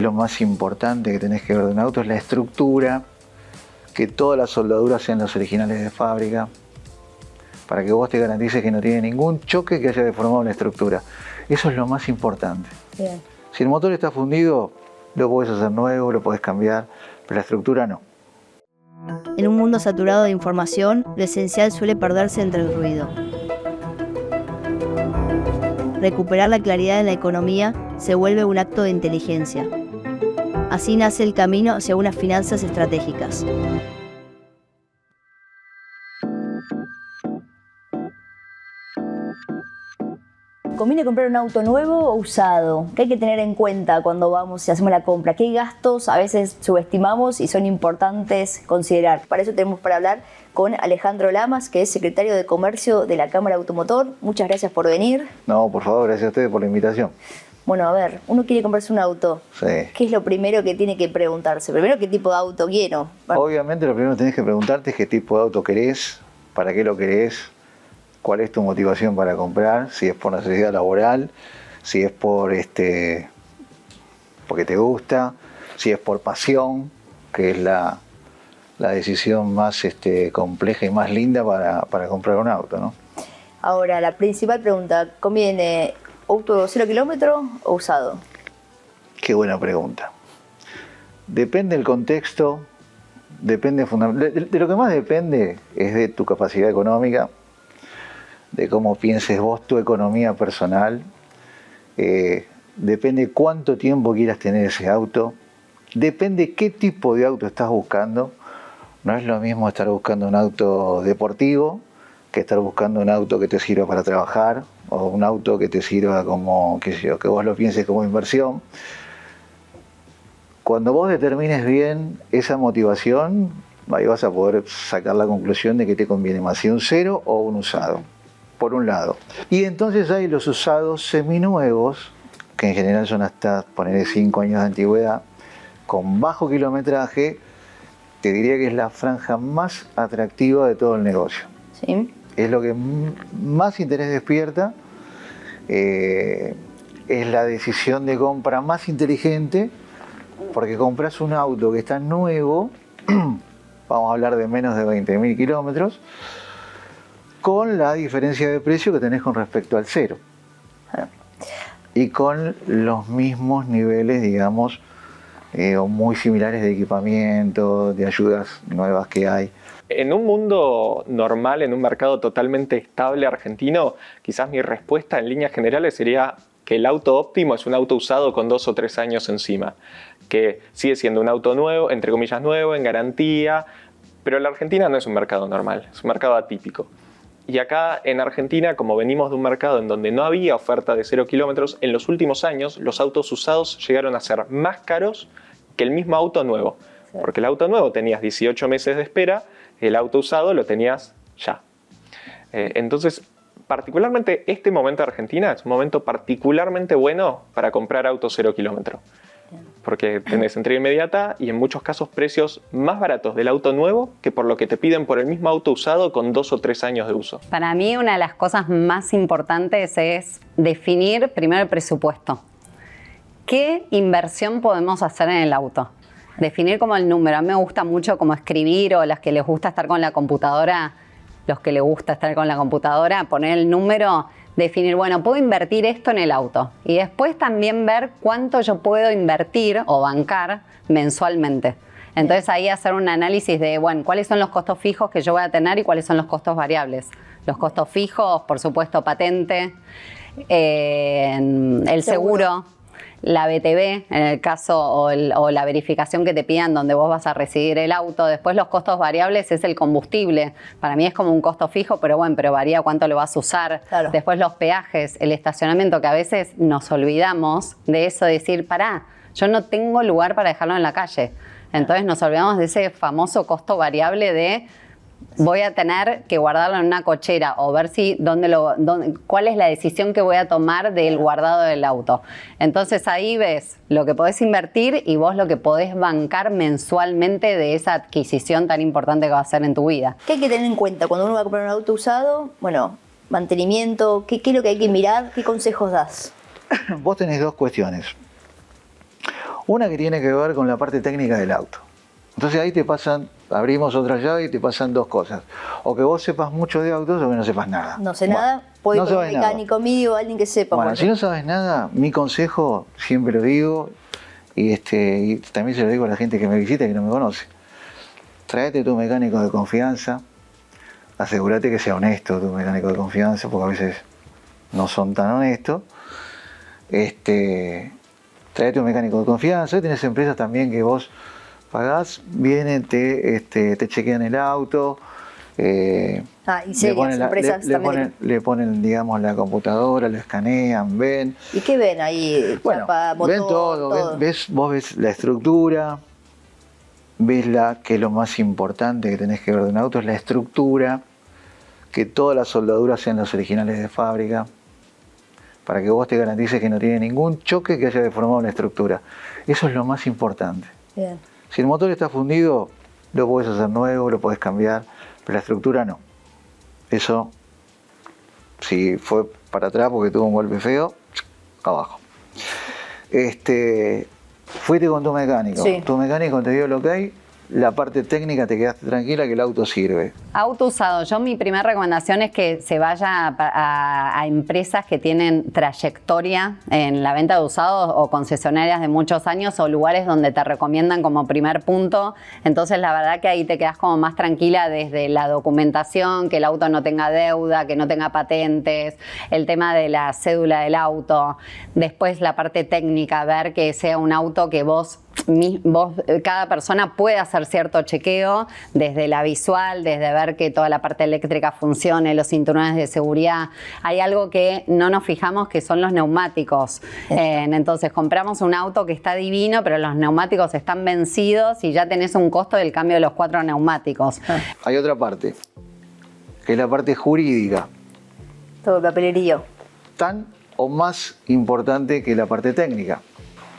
lo más importante que tenés que ver de un auto, es la estructura, que todas las soldaduras sean las originales de fábrica, para que vos te garantices que no tiene ningún choque que haya deformado la estructura. Eso es lo más importante. Bien. Si el motor está fundido, lo podés hacer nuevo, lo podés cambiar, pero la estructura no. En un mundo saturado de información, lo esencial suele perderse entre el ruido. Recuperar la claridad en la economía se vuelve un acto de inteligencia. Así nace el camino hacia unas finanzas estratégicas. ¿Conviene comprar un auto nuevo o usado? ¿Qué hay que tener en cuenta cuando vamos y hacemos la compra? ¿Qué gastos a veces subestimamos y son importantes considerar? Para eso tenemos para hablar con Alejandro Lamas, que es secretario de Comercio de la Cámara Automotor. Muchas gracias por venir. No, por favor, gracias a ustedes por la invitación. Bueno, a ver, uno quiere comprarse un auto. Sí. ¿Qué es lo primero que tiene que preguntarse? Primero, ¿qué tipo de auto quiero? Obviamente lo primero que tenés que preguntarte es qué tipo de auto querés, para qué lo querés, cuál es tu motivación para comprar, si es por necesidad laboral, si es por porque te gusta, si es por pasión, que es la decisión más compleja y más linda para comprar un auto, ¿no? Ahora, la principal pregunta, ¿conviene auto 0 kilómetros o usado? Qué buena pregunta. Depende del contexto, depende de lo que más depende es de tu capacidad económica, de cómo pienses vos tu economía personal, depende cuánto tiempo quieras tener ese auto, depende qué tipo de auto estás buscando. No es lo mismo estar buscando un auto deportivo que estar buscando un auto que te sirva para trabajar o un auto que te sirva como, qué sé yo, que vos lo pienses como inversión. Cuando vos determines bien esa motivación, ahí vas a poder sacar la conclusión de que te conviene más, si un cero o un usado, por un lado. Y entonces hay los usados seminuevos, que en general son hasta poner 5 años de antigüedad, con bajo kilometraje. Te diría que es la franja más atractiva de todo el negocio. Sí. Es lo que más interés despierta, es la decisión de compra más inteligente, porque compras un auto que está nuevo, vamos a hablar de menos de 20.000 kilómetros, con la diferencia de precio que tenés con respecto al cero. Y con los mismos niveles, digamos, o muy similares de equipamiento, de ayudas nuevas que hay. En un mundo normal, en un mercado totalmente estable argentino, quizás mi respuesta en líneas generales sería que el auto óptimo es un auto usado con 2 o 3 años encima, que sigue siendo un auto nuevo, entre comillas nuevo, en garantía, pero la Argentina no es un mercado normal, es un mercado atípico. Y acá en Argentina, como venimos de un mercado en donde no había oferta de 0 kilómetros, en los últimos años los autos usados llegaron a ser más caros que el mismo auto nuevo. Sí. Porque el auto nuevo tenías 18 meses de espera, el auto usado lo tenías ya. Entonces, particularmente este momento de Argentina es un momento particularmente bueno para comprar autos 0 kilómetros. Porque tenés entrega inmediata y en muchos casos precios más baratos del auto nuevo que por lo que te piden por el mismo auto usado con 2 o 3 años de uso. Para mí una de las cosas más importantes es definir primero el presupuesto. ¿Qué inversión podemos hacer en el auto? Definir como el número. A mí me gusta mucho como escribir, o las que les gusta estar con la computadora, los que les gusta estar con la computadora, poner el número, definir, bueno, puedo invertir esto en el auto. Y después también ver cuánto yo puedo invertir o bancar mensualmente. Entonces ahí hacer un análisis de, bueno, cuáles son los costos fijos que yo voy a tener y cuáles son los costos variables. Los costos fijos, por supuesto, patente, el seguro, la BTV, en el caso, o la verificación que te pidan donde vos vas a recibir el auto. Después los costos variables es el combustible. Para mí es como un costo fijo, pero bueno, pero varía cuánto lo vas a usar. Claro. Después los peajes, el estacionamiento, que a veces nos olvidamos de eso, de decir, pará, yo no tengo lugar para dejarlo en la calle. Entonces nos olvidamos de ese famoso costo variable de voy a tener que guardarlo en una cochera o ver si cuál es la decisión que voy a tomar del guardado del auto. Entonces ahí ves lo que podés invertir y vos lo que podés bancar mensualmente de esa adquisición tan importante que va a ser en tu vida. ¿Qué hay que tener en cuenta cuando uno va a comprar un auto usado? Bueno, mantenimiento, ¿qué es lo que hay que mirar? ¿Qué consejos das? Vos tenés dos cuestiones. Una que tiene que ver con la parte técnica del auto. Entonces ahí te pasan, abrimos otra llave y te pasan dos cosas. O que vos sepas mucho de autos o que no sepas nada. No sé nada, puede ir con un mecánico mío, alguien que sepa. Bueno, si no sabes nada, mi consejo, siempre lo digo, y también se lo digo a la gente que me visita y que no me conoce. Tráete tu mecánico de confianza, asegúrate que sea honesto tu mecánico de confianza, porque a veces no son tan honestos. Tráete un mecánico de confianza. Hoy tenés empresas también que vos pagás, vienen, te chequean el auto. Y serias empresas también. Le ponen, digamos, la computadora, lo escanean, ven. ¿Y qué ven ahí? Bueno, Chapa, motor, ven todo. Vos ves la estructura, ves que lo más importante que tenés que ver de un auto es la estructura, que todas las soldaduras sean las originales de fábrica, para que vos te garantices que no tiene ningún choque que haya deformado la estructura. Eso es lo más importante. Bien. Si el motor está fundido, lo podés hacer nuevo, lo podés cambiar, pero la estructura no. Eso, si fue para atrás porque tuvo un golpe feo, abajo. Fuiste con tu mecánico. Sí. Tu mecánico te dio lo que hay, la parte técnica te quedaste tranquila que el auto sirve. Auto usado. Yo mi primera recomendación es que se vaya a empresas que tienen trayectoria en la venta de usados o concesionarias de muchos años o lugares donde te recomiendan como primer punto. Entonces la verdad que ahí te quedas como más tranquila desde la documentación, que el auto no tenga deuda, que no tenga patentes, el tema de la cédula del auto. Después la parte técnica, ver que sea un auto que vos, cada persona puede hacer cierto chequeo desde la visual, desde ver que toda la parte eléctrica funcione, los cinturones de seguridad. Hay algo que no nos fijamos que son los neumáticos. Entonces compramos un auto que está divino, pero los neumáticos están vencidos y ya tenés un costo del cambio de los 4 neumáticos. Hay otra parte, que es la parte jurídica. Todo el papelerío. Tan o más importante que la parte técnica.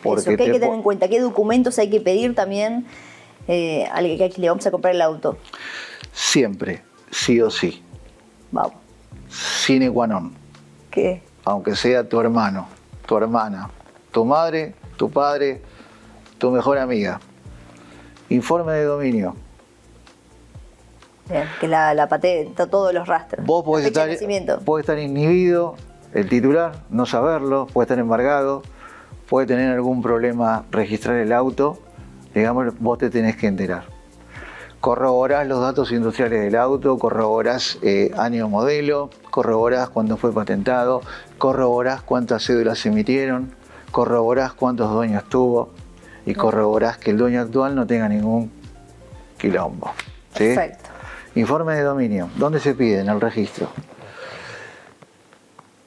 Eso, ¿qué hay que tener en cuenta? ¿Qué documentos hay que pedir también al que le vamos a comprar el auto? Siempre, sí o sí. Vamos. Sine qua non. ¿Qué? Aunque sea tu hermano, tu hermana, tu madre, tu padre, tu mejor amiga. Informe de dominio. Bien, que la patente, todos los rastros. Vos podés estar inhibido, el titular, no saberlo, puede estar embargado, puede tener algún problema registrar el auto, digamos, vos te tenés que enterar. Corroborás los datos industriales del auto, corroborás año modelo, corroborás cuándo fue patentado, corroborás cuántas cédulas se emitieron, corroborás cuántos dueños tuvo y corroborás que el dueño actual no tenga ningún quilombo. ¿Sí? Perfecto. Informe de dominio. ¿Dónde se pide? En el registro.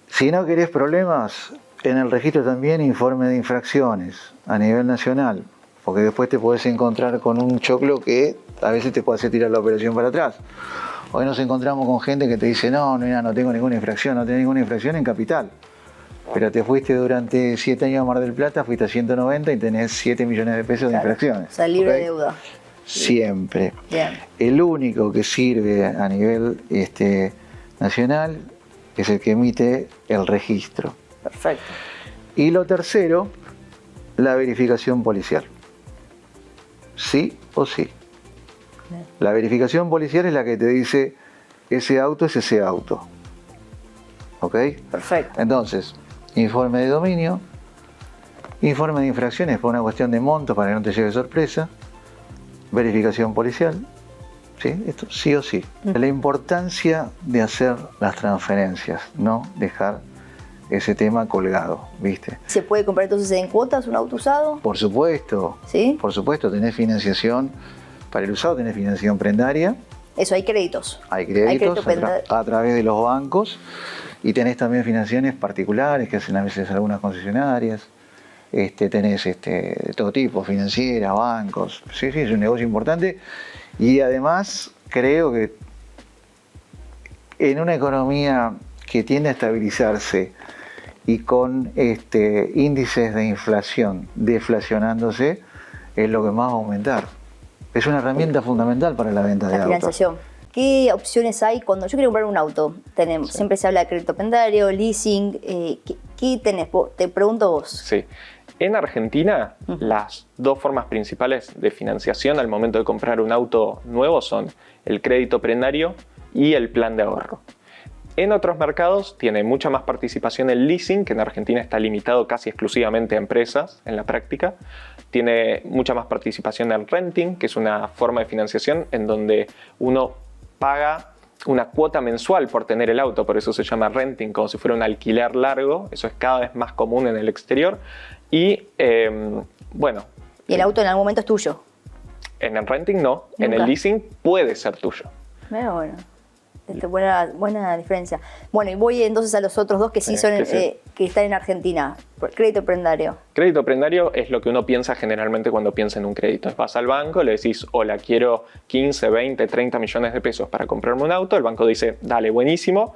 Si no querés problemas, en el registro también informe de infracciones a nivel nacional, porque después te podés encontrar con un choclo que a veces te puede hacer tirar la operación para atrás. Hoy nos encontramos con gente que te dice, no tengo ninguna infracción, no tenés ninguna infracción en capital. Pero te fuiste durante 7 años a Mar del Plata, fuiste a 190 y tenés 7 millones de pesos de infracciones. O sea, libre de deuda. Siempre. Bien. El único que sirve a nivel nacional es el que emite el registro. Perfecto. Y lo tercero, la verificación policial. Sí o sí. Bien. La verificación policial es la que te dice ese auto es ese auto. ¿Ok? Perfecto. Entonces, informe de dominio, informe de infracciones por una cuestión de monto para que no te lleve sorpresa, verificación policial. ¿Sí? Esto sí o sí. La importancia de hacer las transferencias, no dejar ese tema colgado, ¿viste? ¿Se puede comprar entonces en cuotas un auto usado? Por supuesto. ¿Sí? Por supuesto, tenés financiación para el usado, tenés financiación prendaria. Eso, hay créditos. Hay créditos crédito a través de los bancos y tenés también financiaciones particulares que hacen a veces algunas concesionarias. Tenés de todo tipo, financieras, bancos. Sí, es un negocio importante. Y además creo que en una economía que tiende a estabilizarse y con índices de inflación deflacionándose, es lo que más va a aumentar. Es una herramienta fundamental para la venta de autos. Financiación. ¿Qué opciones hay cuando yo quiero comprar un auto? Siempre se habla de crédito pendario, leasing. ¿Qué tenés? Te pregunto vos. Sí. En Argentina, las dos formas principales de financiación al momento de comprar un auto nuevo son el crédito prendario y el plan de ahorro. En otros mercados tiene mucha más participación el leasing, que en Argentina está limitado casi exclusivamente a empresas en la práctica. Tiene mucha más participación el renting, que es una forma de financiación en donde uno paga una cuota mensual por tener el auto, por eso se llama renting, como si fuera un alquiler largo. Eso es cada vez más común en el exterior. Y bueno. ¿Y el auto en algún momento es tuyo? En el renting no, Nunca. en el leasing puede ser tuyo. Pero bueno, buena diferencia. Bueno, y voy entonces a los otros dos que sí son que están en Argentina. Crédito prendario. Crédito prendario es lo que uno piensa generalmente cuando piensa en un crédito. Vas al banco, le decís, hola, quiero 15, 20, 30 millones de pesos para comprarme un auto. El banco dice, dale, buenísimo,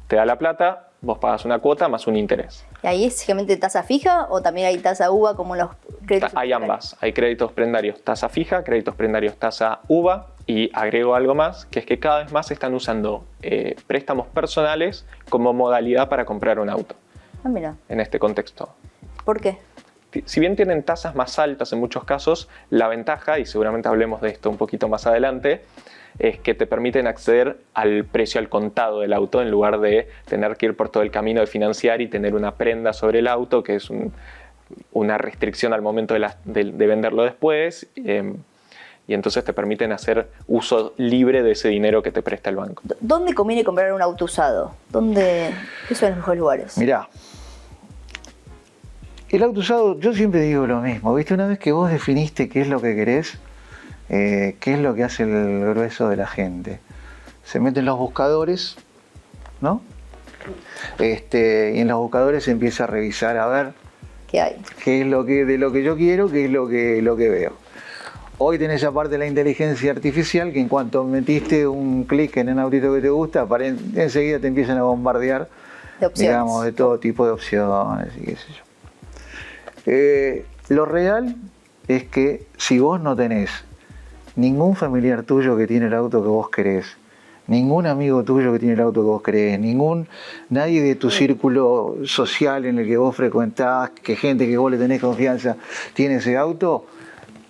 te da la plata, vos pagas una cuota más un interés. ¿Y ahí es simplemente tasa fija o también hay tasa UVA como en los créditos? Hay ambas. Hay créditos prendarios tasa fija, créditos prendarios tasa UVA, y agrego algo más, que es que cada vez más se están usando préstamos personales como modalidad para comprar un auto. Ah, mira. En este contexto. ¿Por qué? Si bien tienen tasas más altas en muchos casos, la ventaja, y seguramente hablemos de esto un poquito más adelante, es que te permiten acceder al precio al contado del auto en lugar de tener que ir por todo el camino de financiar y tener una prenda sobre el auto, que es una restricción al momento de venderlo después. Y entonces te permiten hacer uso libre de ese dinero que te presta el banco. ¿Dónde conviene comprar un auto usado? ¿Qué son los mejores lugares? Mirá, el auto usado, yo siempre digo lo mismo, ¿viste? Una vez que vos definiste qué es lo que querés, qué es lo que hace el grueso de la gente. Se meten los buscadores, ¿no? Y en los buscadores se empieza a revisar a ver ¿Qué hay? qué es de lo que yo quiero, qué es lo que veo. Hoy tenés aparte de la inteligencia artificial que en cuanto metiste un clic en un autito que te gusta, enseguida te empiezan a bombardear, De opciones. digamos, de todo tipo de opciones y qué sé yo. Lo real es que si vos no tenés ningún familiar tuyo que tiene el auto que vos querés, ningún amigo tuyo que tiene el auto que vos querés, nadie de tu círculo social en el que vos frecuentás, que gente que vos le tenés confianza tiene ese auto,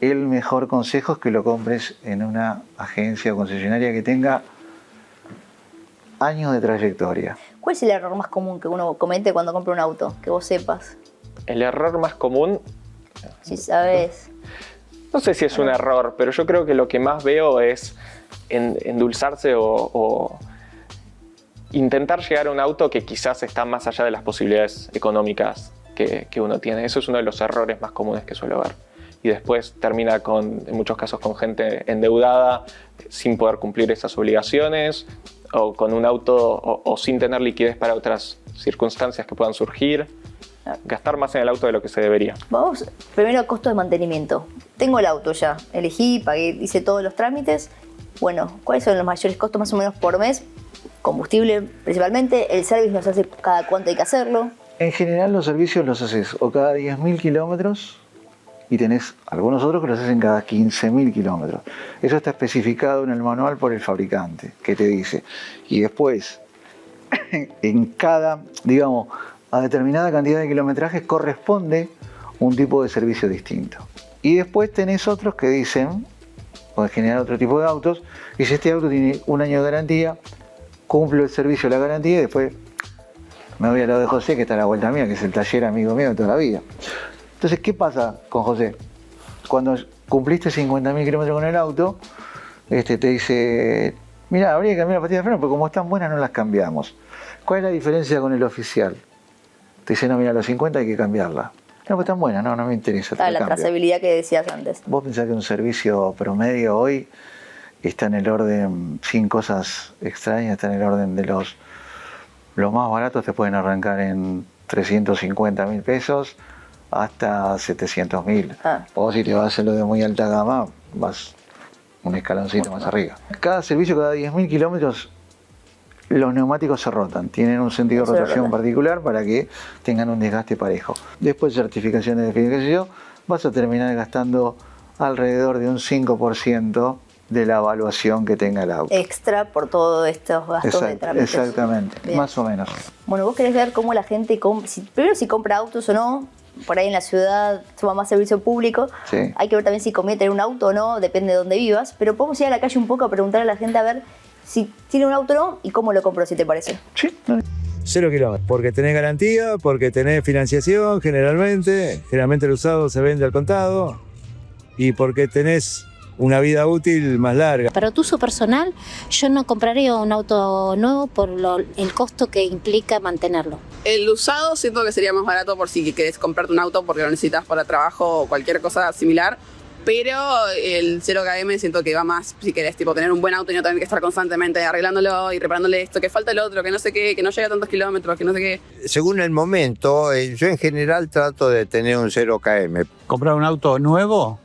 el mejor consejo es que lo compres en una agencia o concesionaria que tenga años de trayectoria. ¿Cuál es el error más común que uno comete cuando compra un auto? Que vos sepas. El error más común, Si sabes. no sé si es un error, pero yo creo que lo que más veo es endulzarse o intentar llegar a un auto que quizás está más allá de las posibilidades económicas que uno tiene. Eso es uno de los errores más comunes que suelo ver. Y después termina en muchos casos con gente endeudada sin poder cumplir esas obligaciones, o con un auto o sin tener liquidez para otras circunstancias que puedan surgir. Gastar más en el auto de lo que se debería. Vamos primero a costo de mantenimiento. Tengo el auto ya, elegí, pagué, hice todos los trámites. Bueno, ¿cuáles son los mayores costos más o menos por mes? Combustible principalmente, el service nos hace cada cuánto hay que hacerlo. En general los servicios los haces o cada 10.000 kilómetros y tenés algunos otros que los hacen cada 15.000 kilómetros. Eso está especificado en el manual por el fabricante, que te dice. Y después, en cada, digamos, a determinada cantidad de kilometrajes corresponde un tipo de servicio distinto. Y después tenés otros que dicen, o en general otro tipo de autos, y si este auto tiene 1 año de garantía, cumplo el servicio de la garantía y después me voy al lado de José, que está a la vuelta mía, que es el taller amigo mío de toda la vida. Entonces, ¿qué pasa con José? Cuando cumpliste 50.000 kilómetros con el auto, te dice, mira, habría que cambiar las pastillas de freno, porque como están buenas no las cambiamos. ¿Cuál es la diferencia con el oficial? Te dice, no, mira, a los 50 hay que cambiarla. No, pues están buenas, no me interesa. La trazabilidad que decías antes. Vos pensás que un servicio promedio hoy está en el orden, sin cosas extrañas, está en el orden de los más baratos, te pueden arrancar en 350.000 pesos hasta 700.000. O si te vas a hacerlo de muy alta gama, vas un escaloncito más arriba. Cada servicio, cada 10.000 kilómetros, los neumáticos se rotan, tienen un sentido de rotación particular para que tengan un desgaste parejo. Después certificaciones de qué sé yo, vas a terminar gastando alrededor de un 5% de la evaluación que tenga el auto. Extra por todos estos gastos de trámites. Exactamente, bien. Más o menos. Bueno, vos querés ver cómo la gente, primero si compra autos o no, por ahí en la ciudad toma más servicio público. Sí. Hay que ver también si conviene tener un auto o no, depende de dónde vivas. Pero podemos ir a la calle un poco a preguntar a la gente a ver si tiene un auto o no y cómo lo compró, si te parece. Sí. 0 kilómetros, porque tenés garantía, porque tenés financiación generalmente el usado se vende al contado y porque tenés una vida útil más larga. Para tu uso personal, yo no compraría un auto nuevo por el costo que implica mantenerlo. El usado siento que sería más barato por si querés comprarte un auto porque lo necesitas para trabajo o cualquier cosa similar. Pero el 0km siento que va más si querés tipo, tener un buen auto y no tener que estar constantemente arreglándolo y reparándole esto, que falta el otro, que no sé qué, que no llega a tantos kilómetros, que no sé qué. Según el momento, yo en general trato de tener un 0km. Comprar un auto nuevo,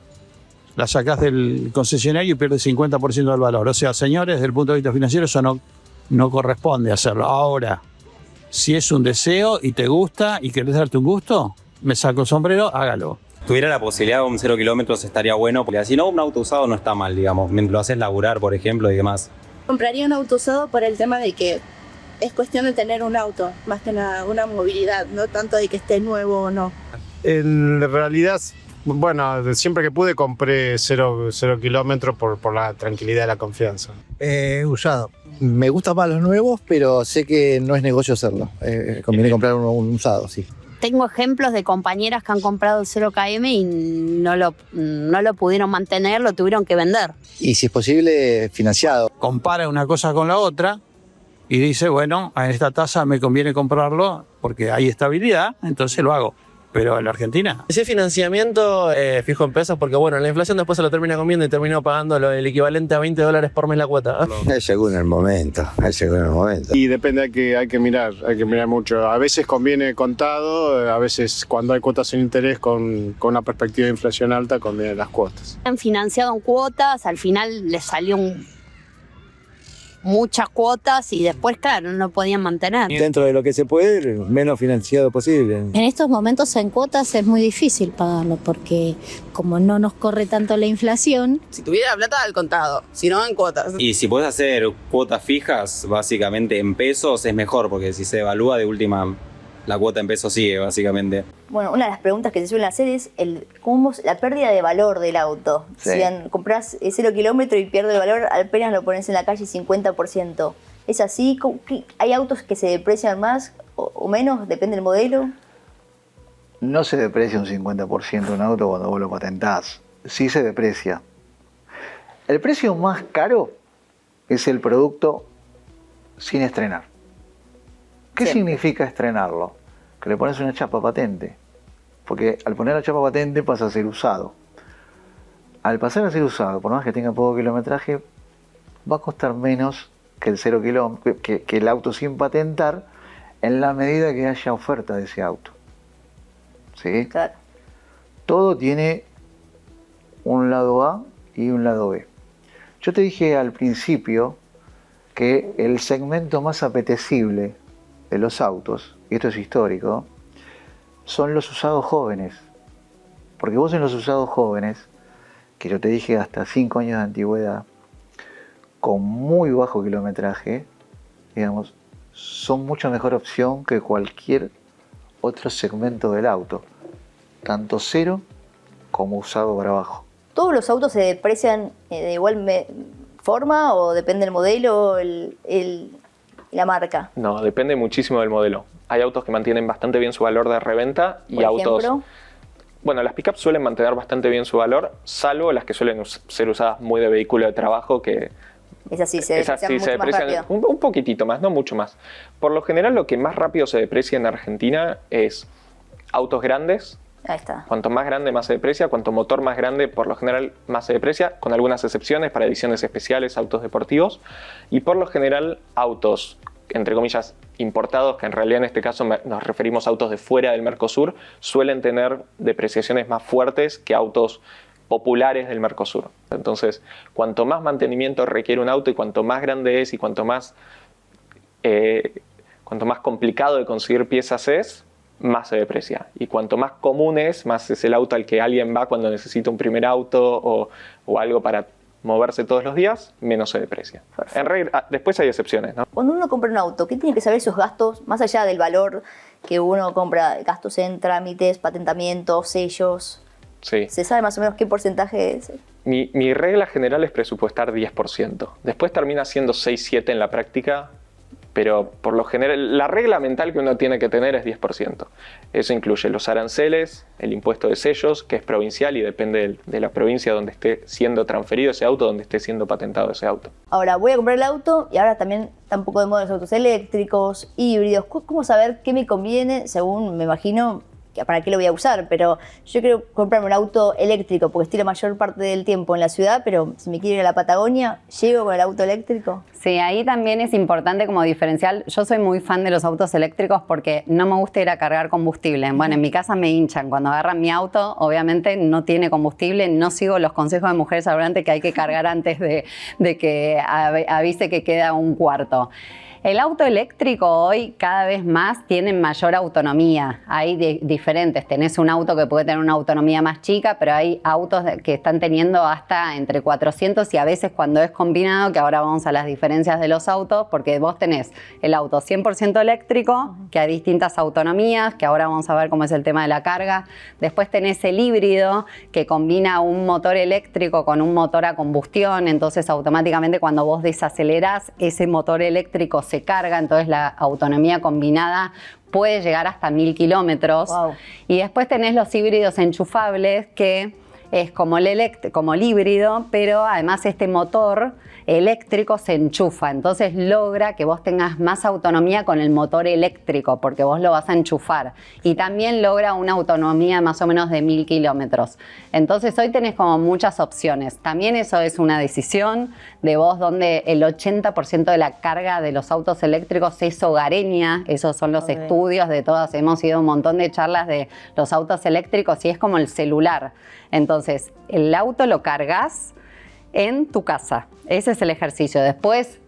la sacás del concesionario y pierdes 50% del valor. O sea, señores, desde el punto de vista financiero eso no corresponde hacerlo. Ahora, si es un deseo y te gusta y querés darte un gusto, me saco el sombrero, hágalo. Tuviera la posibilidad de un 0 kilómetros estaría bueno, porque si no, un auto usado no está mal, digamos, mientras lo haces laburar, por ejemplo, y demás. Compraría un auto usado por el tema de que es cuestión de tener un auto, más que una movilidad, no tanto de que esté nuevo o no. En realidad, bueno, siempre que pude compré 0 kilómetros por la tranquilidad y la confianza. Usado. Me gustan más los nuevos, pero sé que no es negocio hacerlo. Conviene comprar un usado, sí. Tengo ejemplos de compañeras que han comprado el 0km y no lo pudieron mantener, lo tuvieron que vender. Y si es posible, financiado. Compara una cosa con la otra y dice, bueno, a esta tasa me conviene comprarlo porque hay estabilidad, entonces lo hago. Pero en la Argentina. Ese financiamiento fijo en pesos porque bueno, la inflación después se lo termina comiendo y termino pagando el equivalente a $20 por mes la cuota. Es según el momento, Y depende, hay que mirar mucho. A veces conviene contado, a veces cuando hay cuotas sin interés con una perspectiva de inflación alta conviene las cuotas. Han financiado en cuotas, al final les salió muchas cuotas y después, claro, no podían mantener. Dentro de lo que se puede, menos financiado posible. En estos momentos en cuotas es muy difícil pagarlo porque como no nos corre tanto la inflación. Si tuviera plata al contado, si no en cuotas. Y si podés hacer cuotas fijas, básicamente en pesos, es mejor, porque si se evalúa de última, la cuota en pesos sigue, básicamente. Bueno, una de las preguntas que se suelen hacer es la pérdida de valor del auto. Sí. Si compras 0 kilómetros y pierde el valor, apenas lo pones en la calle 50%. ¿Es así? ¿Hay autos que se deprecian más o menos? ¿Depende del modelo? No se deprecia un 50% un auto cuando vos lo patentás. Sí se deprecia. El precio más caro es el producto sin estrenar. ¿Qué significa estrenarlo? Que le pones una chapa patente. Porque al poner la chapa patente pasa a ser usado. Al pasar a ser usado, por más que tenga poco kilometraje, va a costar menos que el 0 kilómetros, que el auto sin patentar, en la medida que haya oferta de ese auto. ¿Sí? Claro. Todo tiene un lado A y un lado B. Yo te dije al principio que el segmento más apetecible de los autos, y esto es histórico, son los usados jóvenes. Porque vos en los usados jóvenes, que yo te dije hasta 5 años de antigüedad, con muy bajo kilometraje, digamos, son mucha mejor opción que cualquier otro segmento del auto, tanto cero como usado para abajo. ¿Todos los autos se deprecian de igual forma o depende del modelo o la marca? No, depende muchísimo del modelo. Hay autos que mantienen bastante bien su valor de reventa y ¿Por autos... ejemplo? Bueno, las pickups suelen mantener bastante bien su valor, salvo las que suelen ser usadas muy de vehículo de trabajo, que... Esas sí se deprecian mucho más rápido. Un poquitito más, no mucho más. Por lo general, lo que más rápido se deprecia en Argentina es autos grandes. Ahí está. Cuanto más grande, más se deprecia. Cuanto motor más grande, por lo general, más se deprecia, con algunas excepciones para ediciones especiales, autos deportivos. Y por lo general, autos, entre comillas, importados, que en realidad en este caso nos referimos a autos de fuera del Mercosur, suelen tener depreciaciones más fuertes que autos populares del Mercosur. Entonces, cuanto más mantenimiento requiere un auto y cuanto más grande es y cuanto más complicado de conseguir piezas es, más se deprecia. Y cuanto más común es, más es el auto al que alguien va cuando necesita un primer auto o algo para moverse todos los días, menos se deprecia. En regla, después hay excepciones, ¿no? Cuando uno compra un auto, ¿qué tiene que saber esos gastos, más allá del valor que uno compra, gastos en trámites, patentamientos, sellos? Sí. ¿Se sabe más o menos qué porcentaje es? Mi regla general es presupuestar 10%. Después termina siendo 6-7 en la práctica, pero por lo general la regla mental que uno tiene que tener es 10%. Eso incluye los aranceles, el impuesto de sellos, que es provincial y depende de la provincia donde esté siendo transferido ese auto, donde esté siendo patentado ese auto. Ahora voy a comprar el auto y ahora también está un poco de moda los autos eléctricos, híbridos. ¿Cómo saber qué me conviene según, me imagino, para qué lo voy a usar? Pero yo quiero comprarme un auto eléctrico porque estoy la mayor parte del tiempo en la ciudad, pero si me quiero ir a la Patagonia, ¿llego con el auto eléctrico? Sí, ahí también es importante como diferencial. Yo soy muy fan de los autos eléctricos porque no me gusta ir a cargar combustible. Bueno, en mi casa me hinchan. Cuando agarran mi auto, obviamente no tiene combustible. No sigo los consejos de mujeres al volante que hay que cargar antes de que avise que queda un cuarto. El auto eléctrico hoy cada vez más tiene mayor autonomía. Hay diferentes. Tenés un auto que puede tener una autonomía más chica, pero hay autos que están teniendo hasta entre 400 y a veces cuando es combinado, que ahora vamos a las diferencias de los autos, porque vos tenés el auto 100% eléctrico, que hay distintas autonomías, que ahora vamos a ver cómo es el tema de la carga. Después tenés el híbrido, que combina un motor eléctrico con un motor a combustión, entonces automáticamente cuando vos desacelerás, ese motor eléctrico se carga, entonces la autonomía combinada puede llegar hasta 1000 kilómetros. Wow. Y después tenés los híbridos enchufables, que es como el híbrido, pero además este motor eléctrico se enchufa, entonces logra que vos tengas más autonomía con el motor eléctrico, porque vos lo vas a enchufar, y también logra una autonomía más o menos de 1000 kilómetros. Entonces hoy tenés como muchas opciones. También eso es una decisión de vos, donde el 80% de la carga de los autos eléctricos es hogareña. Esos son los estudios de todas, hemos ido a un montón de charlas de los autos eléctricos y es como el celular. Entonces el auto lo cargas en tu casa. Ese es el ejercicio. Después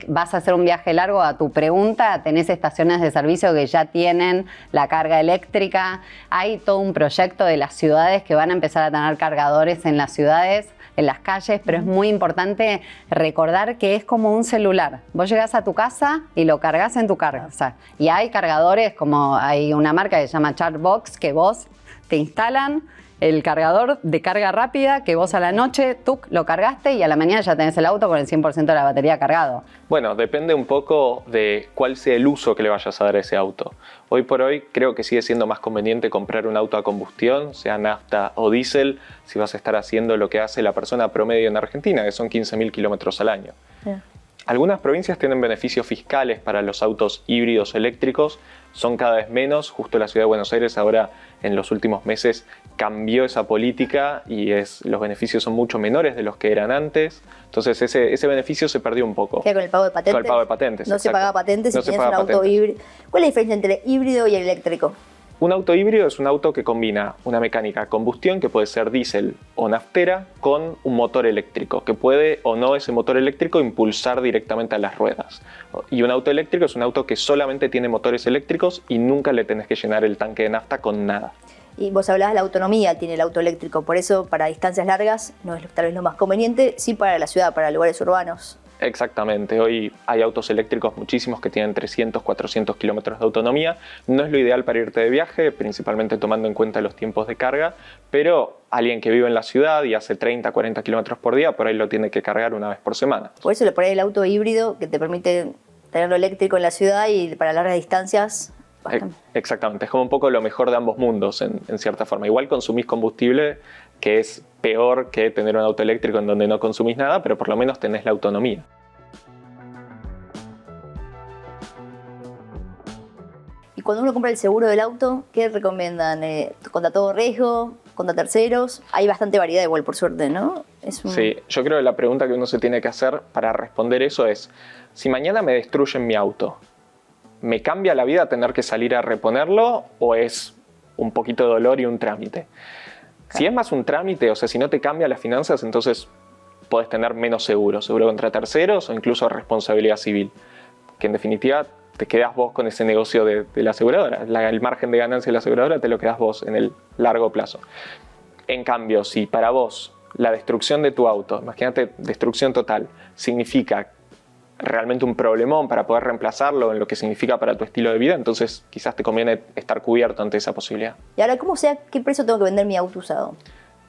vas a hacer un viaje largo, a tu pregunta, tenés estaciones de servicio que ya tienen la carga eléctrica. Hay todo un proyecto de las ciudades que van a empezar a tener cargadores en las ciudades, en las calles, pero es muy importante recordar que es como un celular. Vos llegás a tu casa y lo cargas en tu casa. Y hay cargadores, como hay una marca que se llama Chargebox, que vos te instalan el cargador de carga rápida, que vos a la noche lo cargaste y a la mañana ya tenés el auto con el 100% de la batería cargado. Bueno, depende un poco de cuál sea el uso que le vayas a dar a ese auto. Hoy por hoy creo que sigue siendo más conveniente comprar un auto a combustión, sea nafta o diésel, si vas a estar haciendo lo que hace la persona promedio en Argentina, que son 15.000 kilómetros al año. Yeah. Algunas provincias tienen beneficios fiscales para los autos híbridos eléctricos, son cada vez menos. Justo la ciudad de Buenos Aires ahora en los últimos meses cambió esa política y los beneficios son mucho menores de los que eran antes. Entonces ese beneficio se perdió un poco. ¿Qué, con el pago de patentes? Con el pago de patentes, No se paga patentes si tienes un auto patentes. híbrido. ¿Cuál es la diferencia entre híbrido y el eléctrico? Un auto híbrido es un auto que combina una mecánica a combustión, que puede ser diésel o naftera, con un motor eléctrico, que puede o no ese motor eléctrico impulsar directamente a las ruedas. Y un auto eléctrico es un auto que solamente tiene motores eléctricos y nunca le tenés que llenar el tanque de nafta con nada. Y vos hablabas de la autonomía, tiene el auto eléctrico, por eso para distancias largas no es tal vez lo más conveniente, sí para la ciudad, para lugares urbanos. Exactamente, hoy hay autos eléctricos muchísimos que tienen 300, 400 kilómetros de autonomía. No es lo ideal para irte de viaje, principalmente tomando en cuenta los tiempos de carga, pero alguien que vive en la ciudad y hace 30, 40 kilómetros por día, por ahí lo tiene que cargar una vez por semana. Por eso le pones el auto híbrido que te permite tenerlo eléctrico en la ciudad y para largas distancias. Exactamente, es como un poco lo mejor de ambos mundos en cierta forma. Igual consumís combustible, que es peor que tener un auto eléctrico en donde no consumís nada, pero por lo menos tenés la autonomía. Y cuando uno compra el seguro del auto, ¿qué recomiendan? ¿Contra todo riesgo? ¿Contra terceros? Hay bastante variedad igual, por suerte, ¿no? Sí, yo creo que la pregunta que uno se tiene que hacer para responder eso es: si mañana me destruyen mi auto, ¿me cambia la vida tener que salir a reponerlo o es un poquito de dolor y un trámite? Si es más un trámite, o sea, si no te cambia las finanzas, entonces podés tener menos seguro contra terceros o incluso responsabilidad civil, que en definitiva te quedás vos con ese negocio de la aseguradora. El margen de ganancia de la aseguradora te lo quedás vos en el largo plazo. En cambio, si para vos la destrucción de tu auto, imagínate destrucción total, significa realmente un problemón para poder reemplazarlo en lo que significa para tu estilo de vida, entonces quizás te conviene estar cubierto ante esa posibilidad. Y ahora, ¿cómo sé a qué precio tengo que vender mi auto usado?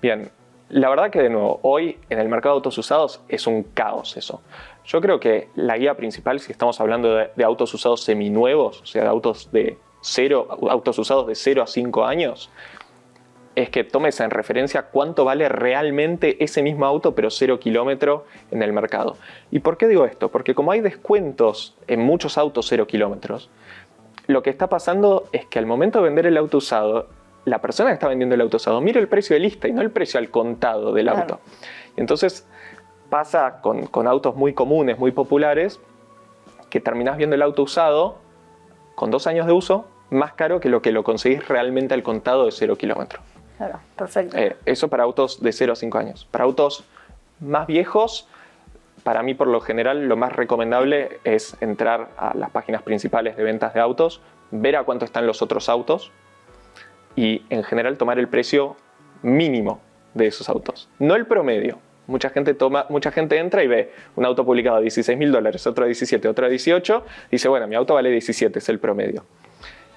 Bien, la verdad que de nuevo, hoy en el mercado de autos usados es un caos eso. Yo creo que la guía principal, si estamos hablando de autos usados seminuevos, o sea, de autos usados de 0 a 5 años, es que tomes en referencia cuánto vale realmente ese mismo auto, pero 0 kilómetro en el mercado. ¿Y por qué digo esto? Porque como hay descuentos en muchos autos 0 kilómetros, lo que está pasando es que al momento de vender el auto usado, la persona que está vendiendo el auto usado mira el precio de lista y no el precio al contado del auto. Y entonces pasa con autos muy comunes, muy populares, que terminás viendo el auto usado con 2 años de uso más caro que lo conseguís realmente al contado de 0 kilómetros. Claro, perfecto. Eso para autos de 0 a 5 años. Para autos más viejos, para mí por lo general lo más recomendable es entrar a las páginas principales de ventas de autos, ver a cuánto están los otros autos y en general tomar el precio mínimo de esos autos, no el promedio. Mucha gente entra y ve un auto publicado a $16.000, otro a 17, otro a 18, y dice, bueno, mi auto vale 17, es el promedio.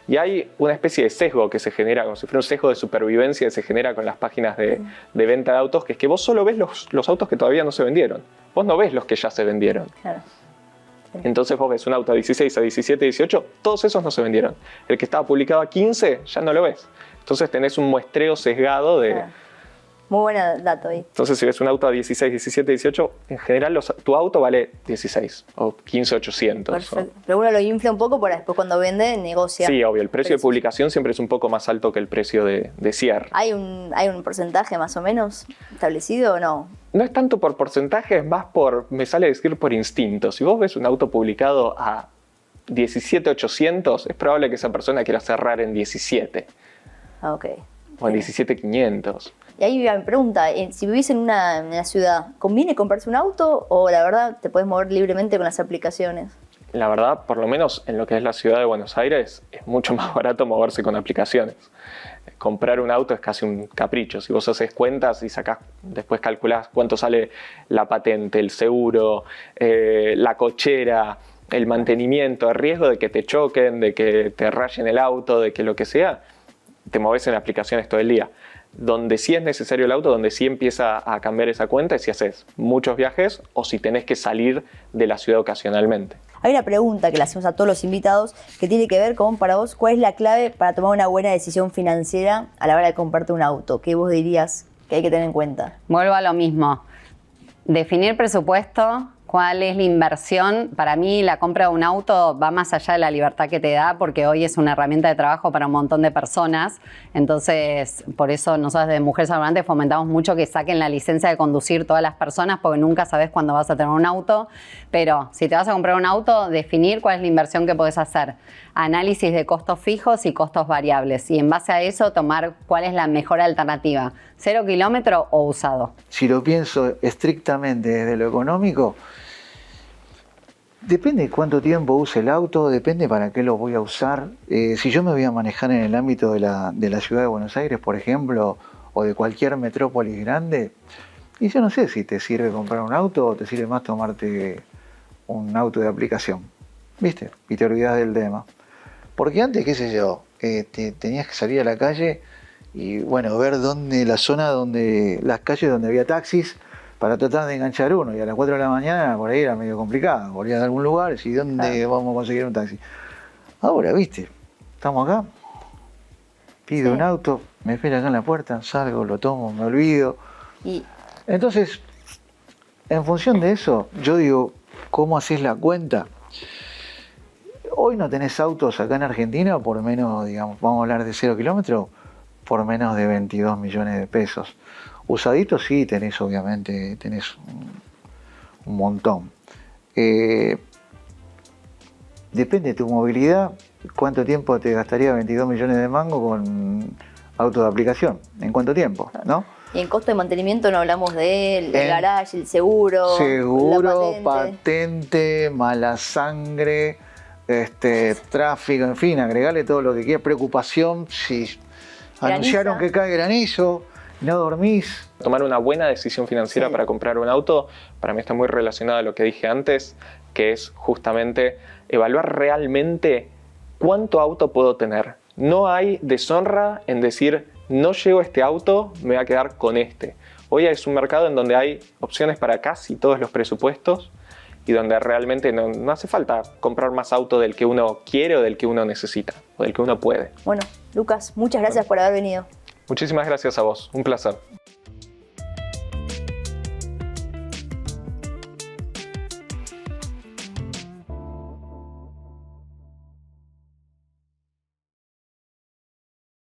Y hay una especie de sesgo que se genera, como si fuera un sesgo de supervivencia que se genera con las páginas de venta de autos, que es que vos solo ves los autos que todavía no se vendieron. Vos no ves los que ya se vendieron. Claro. Entonces vos ves un auto a 16, a 17, a 18, todos esos no se vendieron. El que estaba publicado a 15 ya no lo ves. Entonces tenés un muestreo sesgado de... Claro. Muy buen dato ahí. Entonces si ves un auto a 16, 17, 18, en general tu auto vale 16 o 15,800. Perfecto. Pero uno lo infla un poco para después cuando vende negocia. Sí, obvio. El precio de publicación siempre es un poco más alto que el precio de cierre. ¿Hay un porcentaje más o menos establecido o no? No es tanto por porcentaje, es más me sale decir por instinto. Si vos ves un auto publicado a 17,800, es probable que esa persona quiera cerrar en 17. Ah, ok. O en 17,500. Y ahí me pregunta, si vivís en una ciudad, ¿conviene comprarse un auto o la verdad te podés mover libremente con las aplicaciones? La verdad, por lo menos en lo que es la ciudad de Buenos Aires, es mucho más barato moverse con aplicaciones. Comprar un auto es casi un capricho. Si vos haces cuentas y después calculás cuánto sale la patente, el seguro, la cochera, el mantenimiento, el riesgo de que te choquen, de que te rayen el auto, de que lo que sea, te moves en aplicaciones todo el día. Donde sí es necesario el auto, donde sí empieza a cambiar esa cuenta es si haces muchos viajes o si tenés que salir de la ciudad ocasionalmente. Hay una pregunta que le hacemos a todos los invitados que tiene que ver con, para vos, ¿cuál es la clave para tomar una buena decisión financiera a la hora de comprarte un auto? ¿Qué vos dirías que hay que tener en cuenta? Vuelvo a lo mismo. Definir presupuesto. ¿Cuál es la inversión? Para mí la compra de un auto va más allá de la libertad que te da, porque hoy es una herramienta de trabajo para un montón de personas. Entonces, por eso nosotros de Mujeres al Volante fomentamos mucho que saquen la licencia de conducir todas las personas, porque nunca sabes cuándo vas a tener un auto. Pero si te vas a comprar un auto, definir cuál es la inversión que podés hacer. Análisis de costos fijos y costos variables. Y en base a eso, tomar cuál es la mejor alternativa. 0 kilómetro o usado. Si lo pienso estrictamente desde lo económico, depende de cuánto tiempo use el auto, depende para qué lo voy a usar. Si yo me voy a manejar en el ámbito de la ciudad de Buenos Aires, por ejemplo, o de cualquier metrópolis grande, y yo no sé si te sirve comprar un auto o te sirve más tomarte un auto de aplicación, ¿viste? Y te olvidas del tema. Porque antes, qué sé yo, tenías que salir a la calle y, bueno, ver las calles donde había taxis, para tratar de enganchar uno, y a las 4 de la mañana por ahí era medio complicado, volvías a algún lugar y ¿dónde vamos a conseguir un taxi? Ahora, viste, estamos acá, pido un auto, me espera acá en la puerta, salgo, lo tomo, me olvido. Entonces, en función de eso, yo digo, ¿cómo haces la cuenta? Hoy no tenés autos acá en Argentina por menos, digamos, vamos a hablar de 0 kilómetros, por menos de 22 millones de pesos. Usaditos sí tenés, obviamente, un montón. Depende de tu movilidad, cuánto tiempo te gastaría 22 millones de mango con auto de aplicación, en cuánto tiempo, ¿no? Y en costo de mantenimiento no hablamos del garage, el seguro, seguro, la patente, mala sangre, tráfico, en fin, agregarle todo lo que quieras, preocupación, si anunciaron que cae granizo, no dormís. Tomar una buena decisión financiera para comprar un auto, para mí está muy relacionado a lo que dije antes, que es justamente evaluar realmente cuánto auto puedo tener. No hay deshonra en decir, no llego a este auto, me voy a quedar con este. Hoy es un mercado en donde hay opciones para casi todos los presupuestos y donde realmente no hace falta comprar más auto del que uno quiere o del que uno necesita o del que uno puede. Bueno, Lucas, muchas gracias por haber venido. Muchísimas gracias a vos, un placer.